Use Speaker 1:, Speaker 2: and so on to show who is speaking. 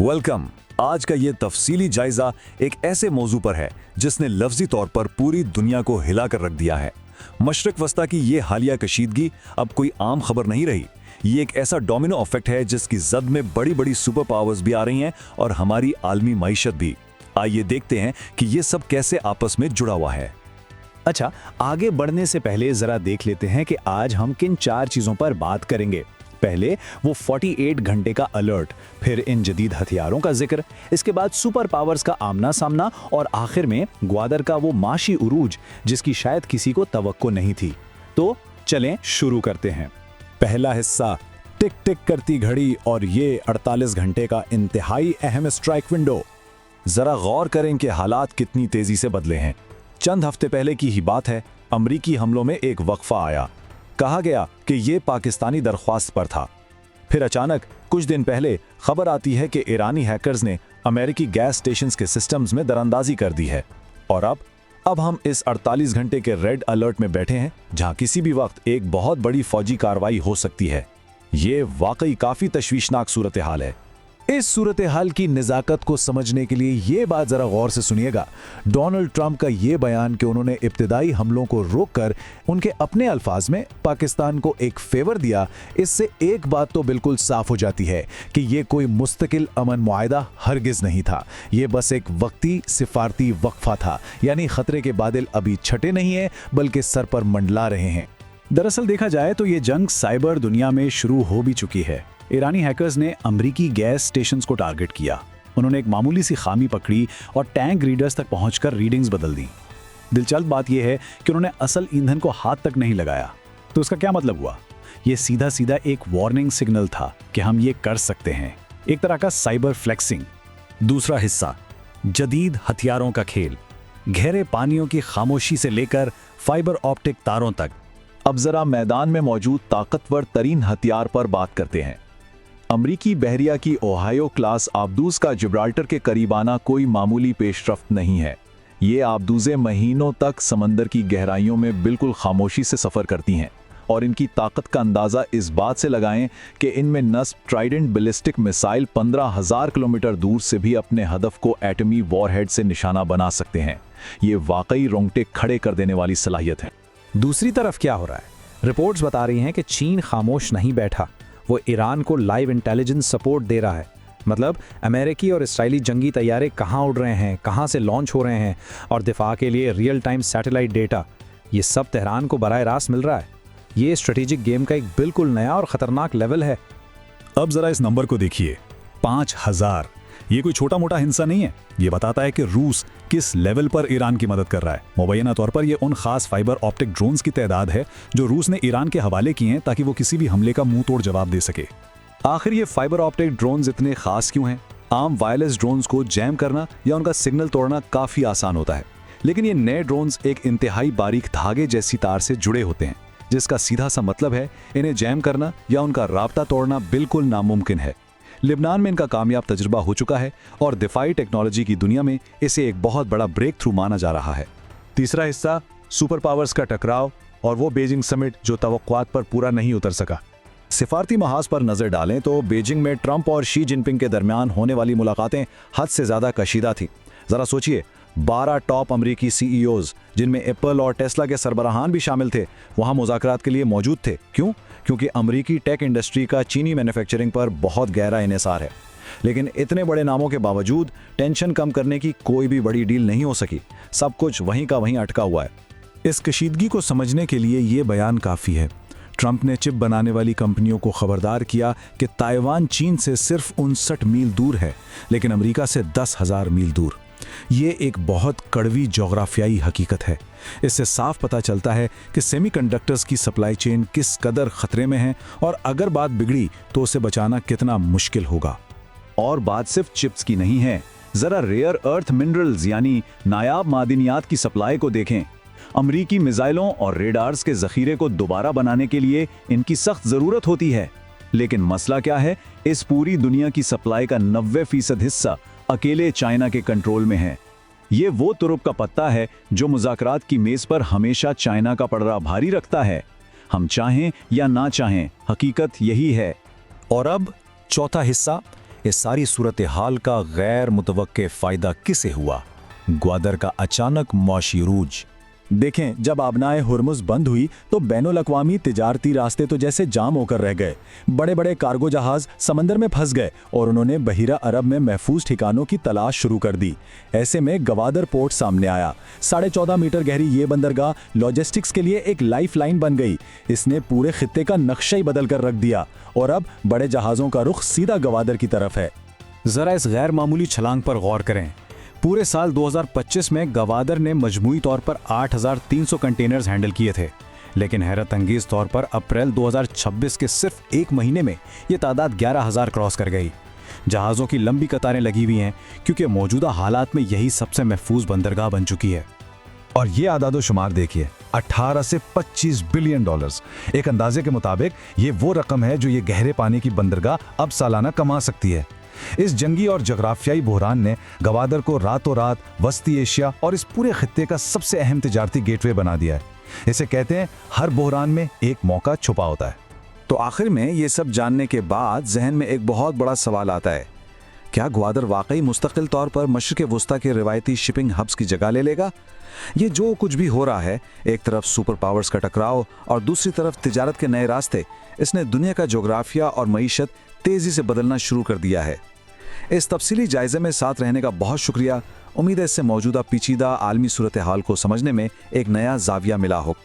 Speaker 1: Welcome. आज का ये तफसीली जायजा एक ऐसे मौजू पर है जिसने लफ्जी तौर पर पूरी दुनिया को हिलाकर रख दिया है। मशरक वस्ता की ये हालिया कशीदगी अब कोई आम खबर नहीं रही। ये एक ऐसा डोमिनो इफेक्ट है जिसकी जद में बड़ी बड़ी सुपर पावर्स भी आ रही हैं और हमारी आलमी मईशत भी। आइए देखते हैं कि ये सब कैसे आपस में जुड़ा हुआ है।
Speaker 2: अच्छा, आगे बढ़ने से पहले जरा देख लेते हैं कि आज हम किन 4 चीजों पर बात करेंगे। पहले वो 48 घंटे का अलर्ट, फिर इन जदीद हथियारों का जिक्र, इसके बाद सुपर पावर्स का आमना सामना और आखिर में ग्वादर का वो माशी उरूज जिसकी शायद किसी को तवक्को नहीं थी। तो चलें शुरू करते हैं।
Speaker 3: पहला हिस्सा, टिक टिक करती घड़ी और ये 48 घंटे का इंतहाई अहम स्ट्राइक विंडो।
Speaker 1: जरा गौर करें कि हालात कितनी तेजी से बदले हैं। चंद हफ्ते पहले की ही बात है, अमरीकी हमलों में एक वक्फा आया। कहा गया कि ये पाकिस्तानी दरख्वास्त पर था। फिर अचानक कुछ दिन पहले खबर आती है कि ईरानी हैकर्स ने अमेरिकी गैस स्टेशंस के सिस्टम्स में दरअंदाजी कर दी है। और अब हम इस 48 घंटे के रेड अलर्ट में बैठे हैं, जहां किसी भी वक्त एक बहुत बड़ी फौजी कार्रवाई हो सकती है। ये वाकई काफी तशवीशनाक सूरत हाल है।
Speaker 3: इस सूरत हाल की निजाकत को समझने के लिए ये बात जरा गौर से सुनिएगा। डोनाल्ड ट्रंप का ये बयान कि उन्होंने इब्तिदाई हमलों को रोककर उनके अपने अल्फाज में पाकिस्तान को एक फेवर दिया, इससे एक बात तो बिल्कुल साफ हो जाती है कि ये कोई मुस्तकिल अमन मुआहदा हरगिज नहीं था। ये बस एक वक्ती सिफारती वक्फा था, यानी खतरे के बादल अभी छटे नहीं हैं बल्कि सर पर मंडला रहे हैं।
Speaker 2: दरअसल देखा जाए तो ये जंग साइबर दुनिया में शुरू हो भी चुकी है। ईरानी हैकर्स ने अमरीकी गैस स्टेशंस को टारगेट किया। उन्होंने एक मामूली सी खामी पकड़ी और टैंक रीडर्स तक पहुंचकर रीडिंग्स बदल दी। दिलचस्प बात यह है कि उन्होंने असल ईंधन को हाथ तक नहीं लगाया। तो उसका क्या मतलब हुआ? यह सीधा सीधा एक वार्निंग सिग्नल था कि हम ये कर सकते हैं, एक तरह का साइबर फ्लेक्सिंग।
Speaker 4: दूसरा हिस्सा, जदीद हथियारों का खेल, गहरे पानियों की खामोशी से लेकर फाइबर ऑप्टिक तारों तक।
Speaker 1: अब जरा मैदान में मौजूद ताकतवर तरीन हथियार पर बात करते हैं। अमरीकी बहरिया की ओहायो क्लास आबदूज का जिब्राल्टर के करीब आना कोई मामूली पेशरफ्त नहीं है। ये आबदूजें महीनों तक समंदर की गहराइयों में बिल्कुल खामोशी से सफ़र करती हैं और इनकी ताकत का अंदाज़ा इस बात से लगाएं कि इनमें नस्ब ट्राइडेंट बैलिस्टिक मिसाइल 15,000 किलोमीटर दूर से भी अपने हदफ को एटमी वॉरहेड से निशाना बना सकते हैं। ये वाकई रोंगटे खड़े कर देने वाली सलाहियत है।
Speaker 5: दूसरी तरफ क्या हो रहा है? रिपोर्ट्स बता रही हैं कि चीन खामोश नहीं बैठा, वो ईरान को लाइव इंटेलिजेंस सपोर्ट दे रहा है। मतलब अमेरिकी और इस्राएली जंगी तैयारे कहाँ उड़ रहे हैं, कहाँ से लॉन्च हो रहे हैं, और दिफा के लिए रियल टाइम सैटेलाइट डेटा, ये सब तेहरान को बराह रास्त मिल रहा है। ये स्ट्रेटेजिक गेम का एक बिल्कुल नया और ख़तरनाक लेवल है।
Speaker 3: अब जरा इस नंबर को देखिए, 5000। ये कोई छोटा मोटा हिंसा नहीं है। ये बताता है कि रूस किस लेवल पर ईरान की मदद कर रहा है। मुबैना तौर पर ये उन खास फाइबर ऑप्टिक ड्रोन्स की तादाद है जो रूस ने ईरान के हवाले किए हैं ताकि वो किसी भी हमले का मुंह तोड़ जवाब दे सके।
Speaker 1: आखिर ये फाइबर ऑप्टिक ड्रोन्स इतने खास क्यों हैं? आम वायरलेस ड्रोन्स को जैम करना या उनका सिग्नल तोड़ना काफ़ी आसान होता है, लेकिन ये नए ड्रोन्स एक इंतहाई बारीक धागे जैसी तार से जुड़े होते हैं, जिसका सीधा सा मतलब है इन्हें जैम करना या उनका राब्ता तोड़ना बिल्कुल नामुमकिन है। लिबनान में इनका कामयाब तजुर्बा हो चुका है और दिफाई टेक्नोलॉजी की दुनिया में इसे एक बहुत बड़ा ब्रेक थ्रू माना जा रहा है।
Speaker 3: तीसरा हिस्सा, सुपर पावर्स का टकराव और वो बीजिंग समिट जो तवक्कुआत पर पूरा नहीं उतर सका।
Speaker 1: सिफारती महाज पर नजर डालें तो बीजिंग में ट्रंप और शी जिनपिंग के दरमियान होने वाली मुलाकातें हद से ज्यादा कशीदा थी। जरा सोचिए, 12 टॉप अमरीकी सीईओज जिनमें एप्पल और टेस्ला के सरबराहान भी शामिल थे, वहां मुज़ाकरात के लिए मौजूद थे। क्यों? क्योंकि अमरीकी टेक इंडस्ट्री का चीनी मैन्युफैक्चरिंग पर बहुत गहरा इन्हिसार है। लेकिन इतने बड़े नामों के बावजूद टेंशन कम करने की कोई भी बड़ी डील नहीं हो सकी। सब कुछ वहीं का वहीं अटका हुआ है।
Speaker 3: इस कशीदगी को समझने के लिए ये बयान काफ़ी है। ट्रंप ने चिप बनाने वाली कंपनियों को खबरदार किया कि ताइवान चीन से सिर्फ 59 मील दूर है, लेकिन अमेरिका से 10,000 मील दूर। ये एक बहुत कड़वी जोग्राफियाई हकीकत है। इससे साफ पता चलता है कि सेमीकंडक्टर्स की सप्लाई चेन किस कदर खतरे में है और अगर बात बिगड़ी तो उसे बचाना कितना मुश्किल होगा।
Speaker 1: और बात सिर्फ चिप्स की नहीं है, जरा रेयर अर्थ मिनरल्स यानी नायाब मादनियात की सप्लाई को देखें। अमरीकी मिसाइलों और रेडार्स के जखीरे को दोबारा बनाने के लिए इनकी सख्त जरूरत होती है। लेकिन मसला क्या है? इस पूरी दुनिया की सप्लाई का 90% हिस्सा अकेले चाइना के कंट्रोल में है। ये वो तुरुप का पत्ता है जो मुज़ाकरात की मेज पर हमेशा चाइना का पड़रा भारी रखता है। हम चाहें या ना चाहें, हकीकत यही है।
Speaker 5: और अब चौथा हिस्सा,
Speaker 2: इस सारी सूरत हाल का गैर मुतवक्के फ़ायदा किसे हुआ? ग्वादर का अचानक मौशी उरूज।
Speaker 1: देखें, जब आबनाए हुर्मुज़ बंद हुई तो बैनुल अक़वामी तिजारती रास्ते तो जैसे जाम होकर रह गए। बड़े बड़े कार्गो जहाज़ समंदर में फंस गए और उन्होंने बहीरा अरब में महफूज ठिकानों की तलाश शुरू कर दी। ऐसे में गवादर पोर्ट सामने आया। 14.5 मीटर गहरी ये बंदरगाह लॉजिस्टिक्स के लिए एक लाइफ लाइन बन गई। इसने पूरे खित्ते का नक्शा ही बदल कर रख दिया और अब बड़े जहाज़ों का रुख सीधा गवादर की तरफ है।
Speaker 2: ज़रा इस गैर मामूली छलांग पर गौर करें। पूरे साल 2025 में गवादर ने मजमूई तौर पर 8,300 कंटेनर्स हैंडल किए थे, लेकिन हैरत अंगेज तौर पर अप्रैल 2026 के सिर्फ एक महीने में ये तादाद 11,000 क्रॉस कर गई। जहाज़ों की लंबी कतारें लगी हुई हैं क्योंकि मौजूदा हालात में यही सबसे महफूज बंदरगाह बन चुकी है।
Speaker 3: और ये आदादो शुमार देखिए, 18 से 25 बिलियन डॉलर्स। एक अंदाजे के मुताबिक ये वो रकम है जो ये गहरे पानी की बंदरगाह अब सालाना कमा सकती है। इस जंगी और जोग्राफियाई बहरान ने गवादर को रातों रात वस्ती एशिया और इस पूरे खित्ते का सबसे अहम तिजारती गेटवे बना दिया है। इसे कहते हैं हर बहरान में एक मौका छुपा होता है।
Speaker 2: तो आखिर में ये सब जानने के बाद जहन में एक बहुत बड़ा सवाल आता है, क्या ग्वादर वाकई मुस्तकिल तौर पर मशरिक़ वुस्ता के रिवायती शिपिंग हब्स की जगह ले लेगा? ये जो कुछ भी हो रहा है, एक तरफ सुपर पावर्स का टकराव और दूसरी तरफ तिजारत के नए रास्ते, इसने दुनिया का जोग्राफिया और मईशत तेजी से बदलना शुरू कर दिया है। इस तफसीली जायजे में साथ रहने का बहुत शुक्रिया। उम्मीद है इससे मौजूदा पेचीदा आलमी सूरत हाल को समझने में एक नया जाविया मिला हो।